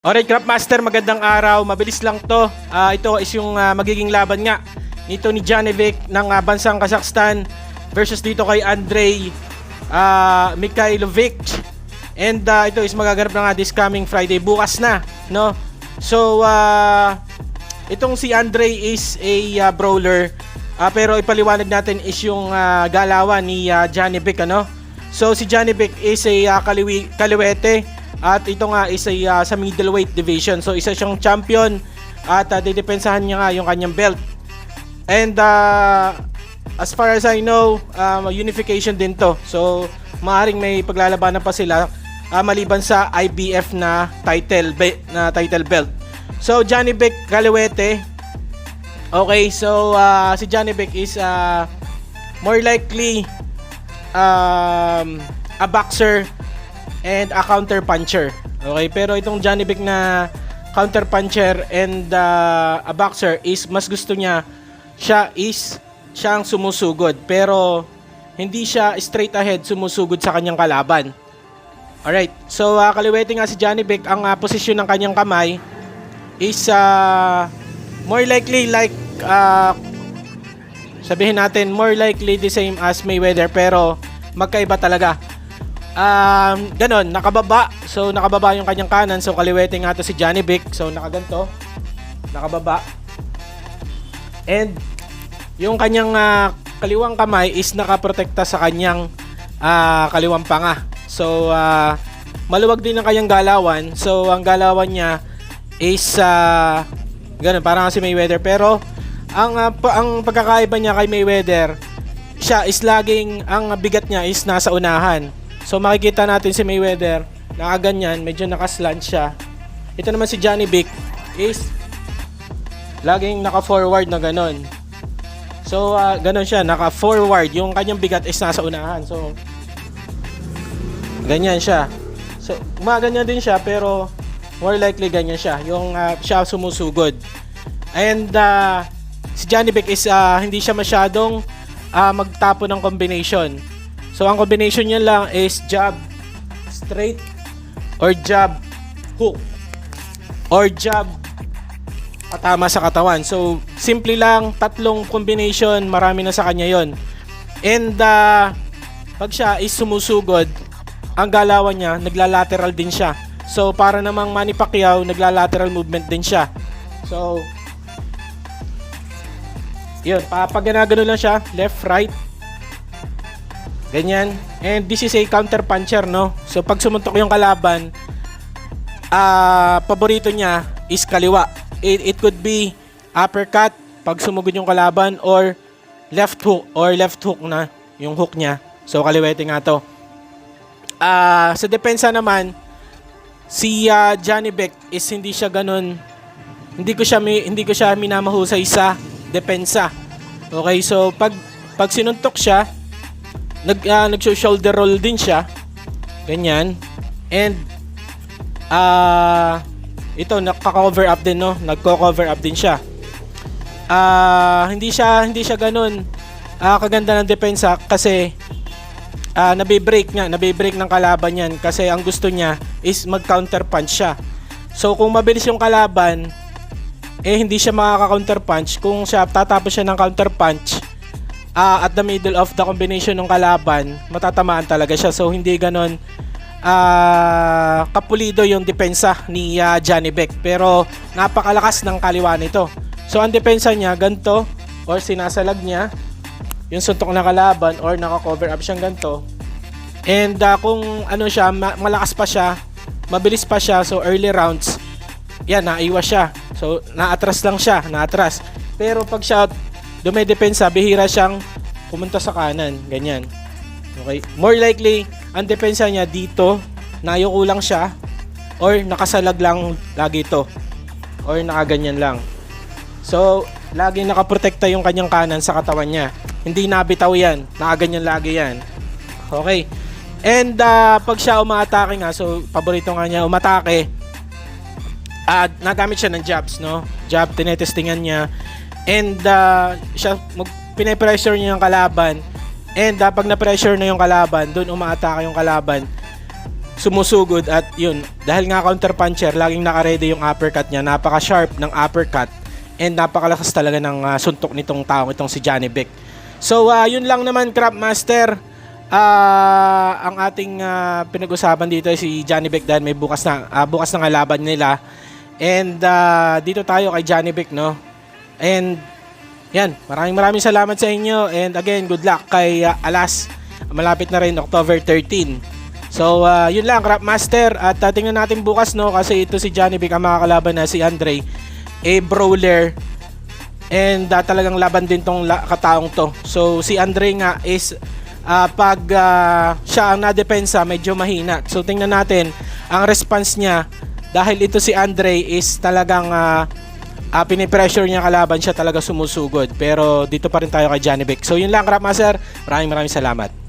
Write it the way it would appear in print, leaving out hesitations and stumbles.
Alright, Craftmaster, magandang araw. Mabilis lang to. Ito is yung magiging laban nga nito ni Janovic ng bansang Kazakhstan versus dito kay Andrei Mikhailovic. And ito is magaganap na nga this coming Friday, bukas na, no? So, itong si Andrei is a brawler. Pero ipaliwanag natin is yung galawan ni Janovic, ano? So, si Janovic is a kaliwete. At ito nga is sa middleweight division. So isa siyang champion at didepensahan niya nga yung kanyang belt. And as far as I know, unification din to. So maaaring may paglalabanan pa sila maliban sa IBF na title belt. So Janovic Kaliwete. Okay, so si Janovic is more likely a boxer and a counter puncher. Okay, pero itong Janovic na counter puncher and a boxer is mas gusto niya siyang sumusugod, pero hindi siya straight ahead sumusugod sa kanyang kalaban. Alright, so kaliwete nga si Janovic, ang posisyon ng kanyang kamay is more likely like sabihin natin more likely the same as Mayweather, pero magkaiba talaga. Ganon, nakababa. So nakababa yung kanyang kanan. So kaliwete nga to si Janovic. So nakaganto, nakababa. And yung kanyang kaliwang kamay is nakaprotekta sa kanyang kaliwang panga. So maluwag din ang kanyang galawan. So ang galawan niya is ganon, parang si Mayweather. Pero ang pagkakaiba niya kay Mayweather, siya is laging, ang bigat niya is nasa unahan. So makikita natin si Mayweather, nakaganyan, medyo nakaslant siya. Ito naman si Janovic is laging naka-forward na ganon. So ganon siya, naka-forward. Yung kanyang bigat is nasa unahan. So ganyan siya. So gumaganyan din siya, pero more likely ganyan siya. Yung siya sumusugod. And si Janovic is hindi siya masyadong magtapo ng combination. So ang combination niya lang is jab straight or jab hook or jab patama sa katawan. So simple lang, tatlong combination, marami na sa kanya yon. And pag siya is sumusugod, ang galawan niya naglalateral din siya. So para namang Manny Pacquiao, naglalateral movement din siya. So yun, pag ginagano lang siya, left, right, ganyan. And this is a counter puncher, no? So pag sumuntok yung kalaban, paborito niya is kaliwa. It could be uppercut pag sumugod yung kalaban, or left hook na yung hook niya. So kaliwete nga to. Sa depensa naman, si Janovic is hindi siya ganun, hindi ko siya minamahusay sa depensa. Okay, so pag sinuntok siya, nag-shoulder roll din siya. Ganyan. And ito nagko-cover up din, no? Nagko-cover up din siya. Hindi siya ganoon kaganda ng depensa, kasi nabe-break ng kalaban yan, kasi ang gusto niya is mag-counter punch siya. So kung mabilis yung kalaban, hindi siya makaka-counter punch. Kung siya tatapos siya ng counter punch at the middle of the combination ng kalaban, matatamaan talaga siya. So hindi ganon kapulido yung depensa ni Janovic, pero napakalakas ng kaliwa nito. So ang depensa niya ganto, or sinasalag niya yung suntok na kalaban, or naka-cover up siyang ganto. And kung ano siya, malakas pa siya, mabilis pa siya, so early rounds, yan, naiwas siya. So naatras lang siya, naatras. Pero pag siya dumedepensa, bihira siyang pumunta sa kanan, ganyan. Okay, more likely ang depensa niya dito, nayuko lang siya, or nakasalag lang lagi ito, or nakaganyan lang. So lagi nakaprotekta yung kanyang kanan sa katawan niya, hindi nabitaw yan, nakaganyan lagi yan. Okay, and pag siya umaatake nga, so paborito nga niya umatake, nagamit siya ng jabs, no? Jab, tinetestingan niya. And siya pine-pressure niya yung kalaban. And pag na-pressure na yung kalaban, doon umaatake yung kalaban. sumusugod at yun, dahil nga counter puncher, laging naka-ready yung uppercut niya. Napaka-sharp ng uppercut and napakalakas talaga ng suntok nitong taong itong si Johnny Vic. So yun lang naman, Craft Master. Ang ating pinag-usapan dito ay si Johnny Vic dahil may bukas na nga laban nila. And dito tayo kay Johnny Vic, no? And yan, maraming salamat sa inyo. And again, good luck kay Alas. Malapit na rin October 13. So yun lang, Craft Master. At tingnan natin bukas, no? Kasi ito si Johnny Vic ang makakalaban na si Andre, a brawler. And talagang laban din tong kataong to. So si Andre nga is pag siya ang nadepensa, medyo mahina. So tingnan natin ang response niya. Dahil ito si Andre is talagang pinipressure niya kalaban, siya talaga sumusugod. Pero dito pa rin tayo kay Johnny Vic. So yun lang, Craft Master. Maraming salamat.